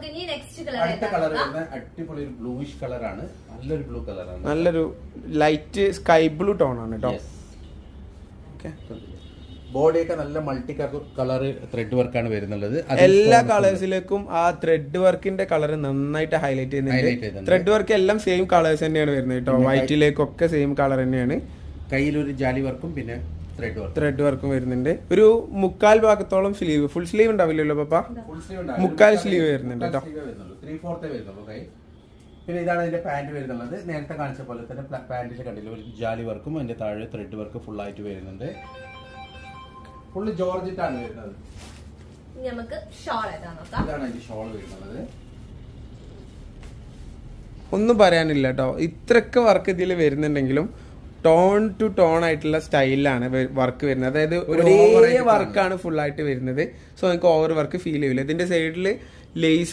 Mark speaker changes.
Speaker 1: നമുക്ക് ഇനി നെക്സ്റ്റ്
Speaker 2: അടുത്ത കളർ വരുന്ന അടിപൊളി ഒരു ബ്ലൂയിഷ് കളറാണ്. നല്ലൊരു ബ്ലൂ കളറാണ്.
Speaker 3: നല്ലൊരു ലൈറ്റ് സ്കൈ ബ്ലൂ ടോൺ ആണ് കേട്ടോ.
Speaker 2: ബോഡിയൊക്കെ നല്ല മൾട്ടി കളർ ത്രെഡ് വർക്കാണ് വരുന്നുള്ളത്.
Speaker 3: എല്ലാ കളേഴ്സിലേക്കും ആ ത്രെഡ് വർക്കിന്റെ കളർ നന്നായിട്ട് ഹൈലൈറ്റ് ചെയ്യുന്നുണ്ട്. ത്രെഡ് വർക്ക് എല്ലാം സെയിം കളേഴ്സ് തന്നെയാണ് വരുന്നത് കേട്ടോ. വൈറ്റിലേക്കൊക്കെ സെയിം കളർ തന്നെയാണ്.
Speaker 2: കയ്യിലൊരു ജാലി വർക്കും പിന്നെ
Speaker 3: ത്രെഡ് വർക്കും വരുന്നുണ്ട്. ഒരു മുക്കാൽ ഭാഗത്തോളം സ്ലീവ്, ഫുൾ സ്ലീവ് ഉണ്ടാവില്ലല്ലോ പപ്പ? മുക്കാൽ സ്ലീവ് വരുന്നുണ്ട് കേട്ടോ.
Speaker 2: 3/4 വരുന്നുള്ളൂ കൈ. പിന്നെ ഇതാണ് ഇതിന്റെ പാന്റ് വരുന്നുള്ളത്. നേരത്തെ കാണിച്ച പോലെ തന്നെ പാന്റിൽ കണ്ടില്ല ഒരു ജാലി വർക്കും അതിന്റെ താഴെ ത്രെഡ് വർക്ക് ഫുൾ ആയിട്ട് വരുന്നുണ്ട്. ഫുള്ള് ജോർജറ്റ് ആണ് വരുന്നത്.
Speaker 1: നമുക്ക് ഷോൾ ഇതാണ്
Speaker 2: അതിന്റെ ഷോൾ വരുന്നത്.
Speaker 3: ഒന്നും പറയാനില്ല കേട്ടോ. ഇത്രയൊക്കെ വർക്ക് ഇതിൽ വരുന്നുണ്ടെങ്കിലും ടോൺ ടു ടോൺ ആയിട്ടുള്ള സ്റ്റൈലിലാണ് വർക്ക് വരുന്നത്. അതായത് ഒരേ വർക്കാണ് ഫുൾ ആയിട്ട് വരുന്നത്. സോ നിങ്ങൾക്ക് ഓവർ വർക്ക് ഫീൽ ചെയ്യില്ല. ഇതിന്റെ സൈഡിൽ ലേസ്